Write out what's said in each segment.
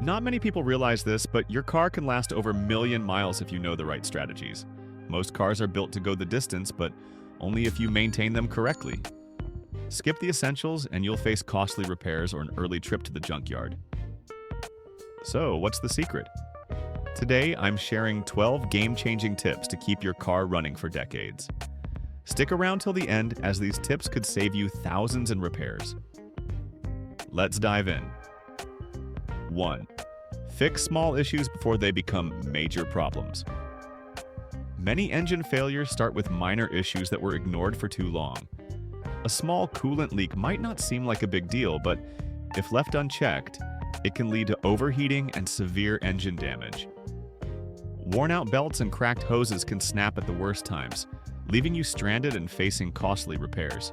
Not many people realize this, but your car can last over a million miles if you know the right strategies. Most cars are built to go the distance, but only if you maintain them correctly. Skip the essentials and you'll face costly repairs or an early trip to the junkyard. So, what's the secret? Today, I'm sharing 12 game-changing tips to keep your car running for decades. Stick around till the end, as these tips could save you thousands in repairs. Let's dive in. 1. Fix small issues before they become major problems. Many engine failures start with minor issues that were ignored for too long. A small coolant leak might not seem like a big deal, but if left unchecked, it can lead to overheating and severe engine damage. Worn-out belts and cracked hoses can snap at the worst times, leaving you stranded and facing costly repairs.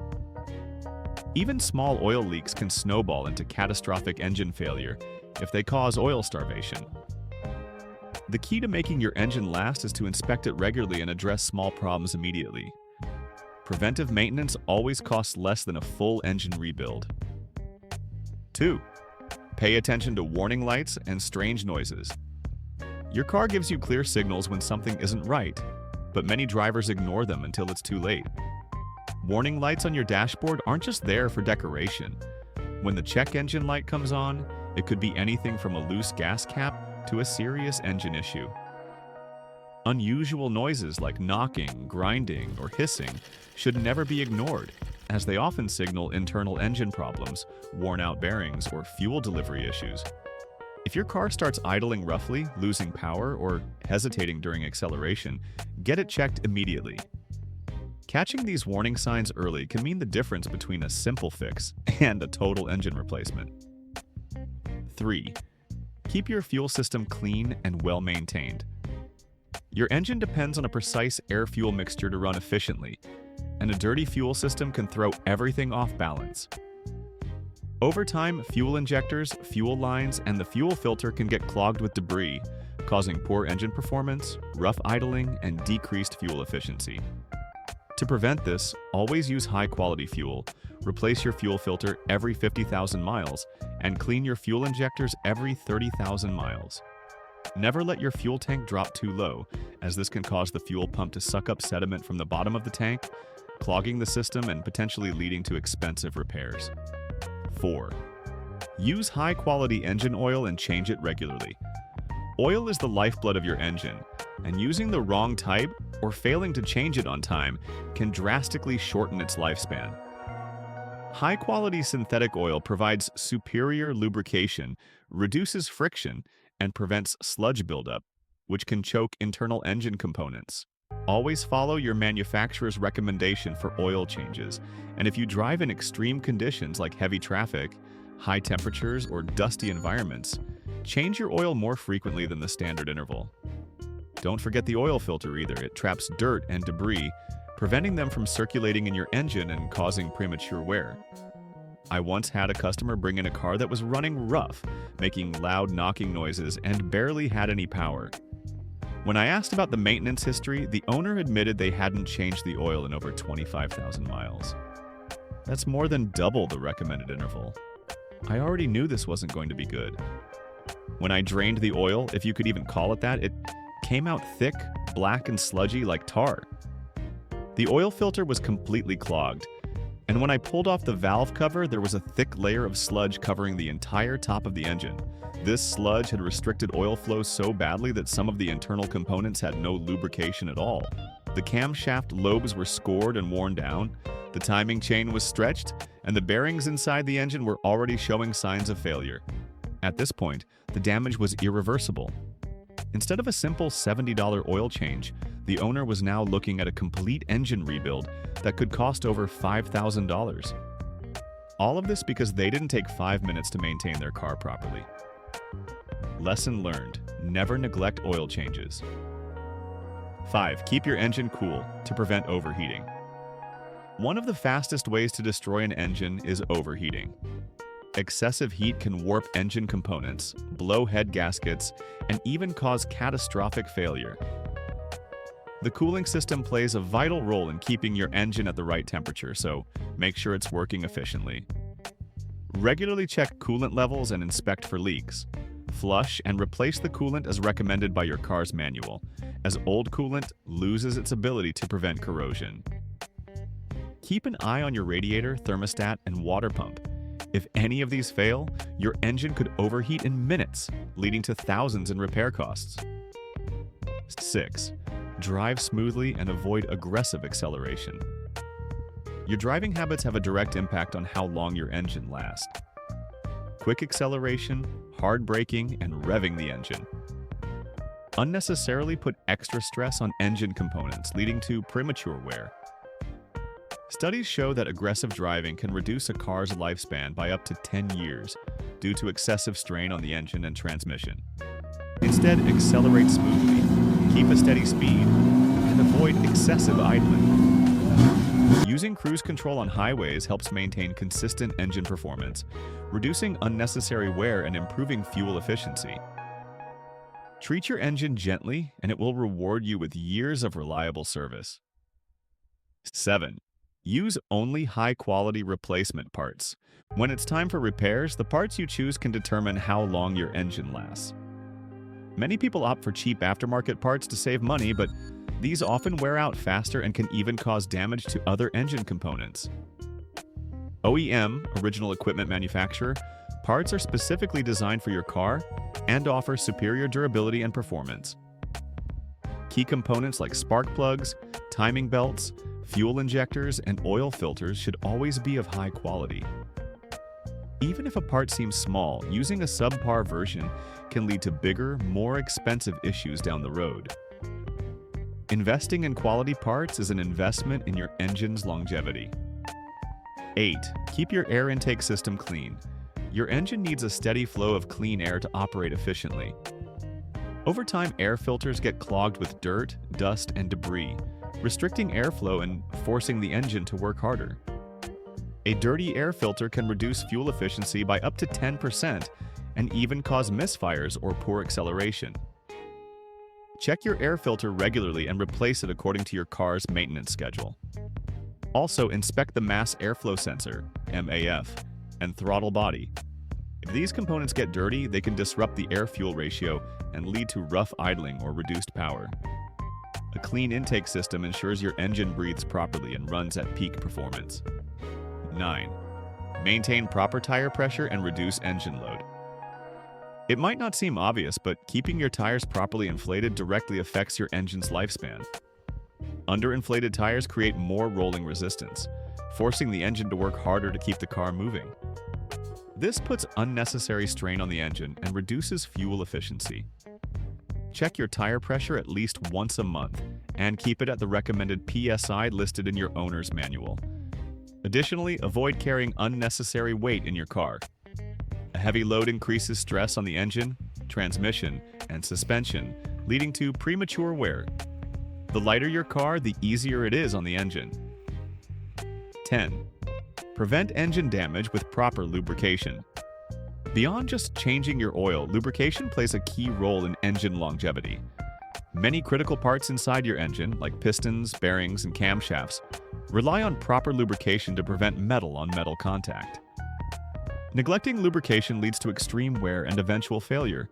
Even small oil leaks can snowball into catastrophic engine failure if they cause oil starvation. The key to making your engine last is to inspect it regularly and address small problems immediately. Preventive maintenance always costs less than a full engine rebuild. 2. Pay attention to warning lights and strange noises. Your car gives you clear signals when something isn't right, but many drivers ignore them until it's too late. Warning lights on your dashboard aren't just there for decoration. When the check engine light comes on, it could be anything from a loose gas cap to a serious engine issue. Unusual noises like knocking, grinding, or hissing should never be ignored, as they often signal internal engine problems, worn-out bearings, or fuel delivery issues. If your car starts idling roughly, losing power, or hesitating during acceleration, get it checked immediately. Catching these warning signs early can mean the difference between a simple fix and a total engine replacement. 3. Keep your fuel system clean and well-maintained. Your engine depends on a precise air-fuel mixture to run efficiently, and a dirty fuel system can throw everything off balance. Over time, fuel injectors, fuel lines, and the fuel filter can get clogged with debris, causing poor engine performance, rough idling, and decreased fuel efficiency. To prevent this, always use high-quality fuel, replace your fuel filter every 50,000 miles, and clean your fuel injectors every 30,000 miles. Never let your fuel tank drop too low, as this can cause the fuel pump to suck up sediment from the bottom of the tank, clogging the system and potentially leading to expensive repairs. 4. Use high-quality engine oil and change it regularly. Oil is the lifeblood of your engine, and using the wrong type or failing to change it on time can drastically shorten its lifespan. High-quality synthetic oil provides superior lubrication, reduces friction, and prevents sludge buildup, which can choke internal engine components. Always follow your manufacturer's recommendation for oil changes, and if you drive in extreme conditions like heavy traffic, high temperatures, or dusty environments, change your oil more frequently than the standard interval. Don't forget the oil filter either. It traps dirt and debris, preventing them from circulating in your engine and causing premature wear. I once had a customer bring in a car that was running rough, making loud knocking noises, and barely had any power. When I asked about the maintenance history, the owner admitted they hadn't changed the oil in over 25,000 miles. That's more than double the recommended interval. I already knew this wasn't going to be good. When I drained the oil, if you could even call it that, it came out thick, black, and sludgy like tar. The oil filter was completely clogged, and when I pulled off the valve cover, there was a thick layer of sludge covering the entire top of the engine. This sludge had restricted oil flow so badly that some of the internal components had no lubrication at all. The camshaft lobes were scored and worn down, the timing chain was stretched, and the bearings inside the engine were already showing signs of failure. At this point, the damage was irreversible. Instead of a simple $70 oil change, the owner was now looking at a complete engine rebuild that could cost over $5,000. All of this because they didn't take 5 minutes to maintain their car properly. Lesson learned: never neglect oil changes. 5. Keep your engine cool to prevent overheating. One of the fastest ways to destroy an engine is overheating. Excessive heat can warp engine components, blow head gaskets, and even cause catastrophic failure. The cooling system plays a vital role in keeping your engine at the right temperature, so make sure it's working efficiently. Regularly check coolant levels and inspect for leaks. Flush and replace the coolant as recommended by your car's manual, as old coolant loses its ability to prevent corrosion. Keep an eye on your radiator, thermostat, and water pump. If any of these fail, your engine could overheat in minutes, leading to thousands in repair costs. 6. Drive smoothly and avoid aggressive acceleration. Your driving habits have a direct impact on how long your engine lasts. Quick acceleration, hard braking, and revving the engine unnecessarily put extra stress on engine components, leading to premature wear. Studies show that aggressive driving can reduce a car's lifespan by up to 10 years due to excessive strain on the engine and transmission. Instead, accelerate smoothly, keep a steady speed, and avoid excessive idling. Using cruise control on highways helps maintain consistent engine performance, reducing unnecessary wear and improving fuel efficiency. Treat your engine gently, and it will reward you with years of reliable service. 7. Use only high-quality replacement parts. When it's time for repairs, the parts you choose can determine how long your engine lasts. Many people opt for cheap aftermarket parts to save money, but these often wear out faster and can even cause damage to other engine components. OEM, original equipment manufacturer, parts are specifically designed for your car and offer superior durability and performance. Key components like spark plugs, timing belts, fuel injectors, and oil filters should always be of high quality. Even if a part seems small, using a subpar version can lead to bigger, more expensive issues down the road. Investing in quality parts is an investment in your engine's longevity. 8. Keep your air intake system clean. Your engine needs a steady flow of clean air to operate efficiently. Over time, air filters get clogged with dirt, dust, and debris, restricting airflow and forcing the engine to work harder. A dirty air filter can reduce fuel efficiency by up to 10% and even cause misfires or poor acceleration. Check your air filter regularly and replace it according to your car's maintenance schedule. Also, inspect the mass airflow sensor, MAF, and throttle body. If these components get dirty, they can disrupt the air-fuel ratio and lead to rough idling or reduced power. A clean intake system ensures your engine breathes properly and runs at peak performance. 9. Maintain proper tire pressure and reduce engine load. It might not seem obvious, but keeping your tires properly inflated directly affects your engine's lifespan. Underinflated tires create more rolling resistance, forcing the engine to work harder to keep the car moving. This puts unnecessary strain on the engine and reduces fuel efficiency. Check your tire pressure at least once a month and keep it at the recommended PSI listed in your owner's manual. Additionally, avoid carrying unnecessary weight in your car. A heavy load increases stress on the engine, transmission, and suspension, leading to premature wear. The lighter your car, the easier it is on the engine. 10. Prevent engine damage with proper lubrication. Beyond just changing your oil, lubrication plays a key role in engine longevity. Many critical parts inside your engine, like pistons, bearings, and camshafts, rely on proper lubrication to prevent metal-on-metal contact. Neglecting lubrication leads to extreme wear and eventual failure.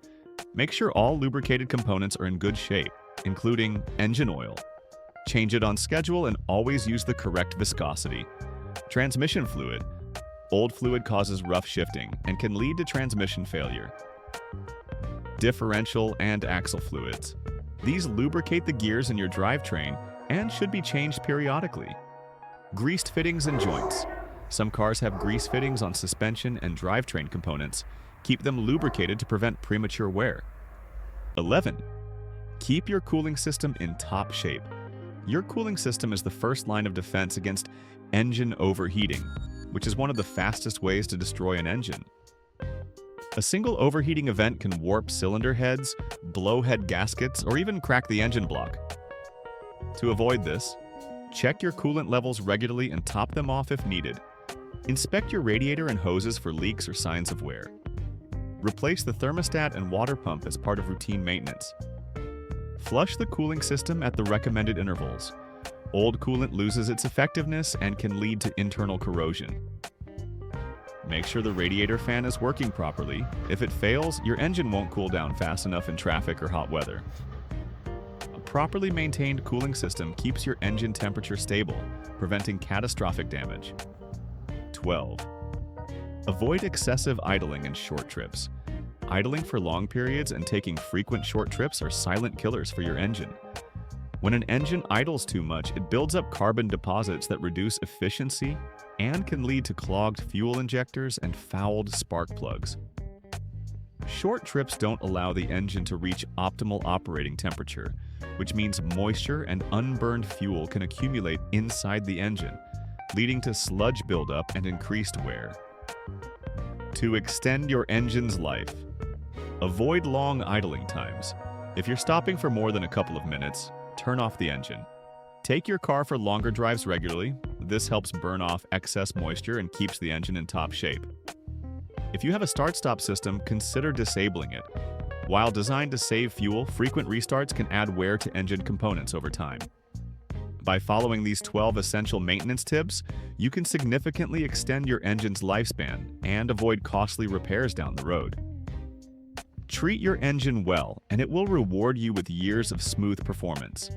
Make sure all lubricated components are in good shape, including engine oil. Change it on schedule and always use the correct viscosity. Transmission fluid. Old fluid causes rough shifting and can lead to transmission failure. Differential and axle fluids. These lubricate the gears in your drivetrain and should be changed periodically. Greased fittings and joints. Some cars have grease fittings on suspension and drivetrain components. Keep them lubricated to prevent premature wear. 11. Keep your cooling system in top shape. Your cooling system is the first line of defense against engine overheating, which is one of the fastest ways to destroy an engine. A single overheating event can warp cylinder heads, blow head gaskets, or even crack the engine block. To avoid this, check your coolant levels regularly and top them off if needed. Inspect your radiator and hoses for leaks or signs of wear. Replace the thermostat and water pump as part of routine maintenance. Flush the cooling system at the recommended intervals. Old coolant loses its effectiveness and can lead to internal corrosion. Make sure the radiator fan is working properly. If it fails, your engine won't cool down fast enough in traffic or hot weather. A properly maintained cooling system keeps your engine temperature stable, preventing catastrophic damage. 12. Avoid excessive idling and short trips. Idling for long periods and taking frequent short trips are silent killers for your engine. When an engine idles too much, it builds up carbon deposits that reduce efficiency and can lead to clogged fuel injectors and fouled spark plugs. Short trips don't allow the engine to reach optimal operating temperature, which means moisture and unburned fuel can accumulate inside the engine, leading to sludge buildup and increased wear. To extend your engine's life, avoid long idling times. If you're stopping for more than a couple of minutes, turn off the engine. Take your car for longer drives regularly. This helps burn off excess moisture and keeps the engine in top shape. If you have a start-stop system, consider disabling it. While designed to save fuel, frequent restarts can add wear to engine components over time. By following these 12 essential maintenance tips, you can significantly extend your engine's lifespan and avoid costly repairs down the road. Treat your engine well, and it will reward you with years of smooth performance.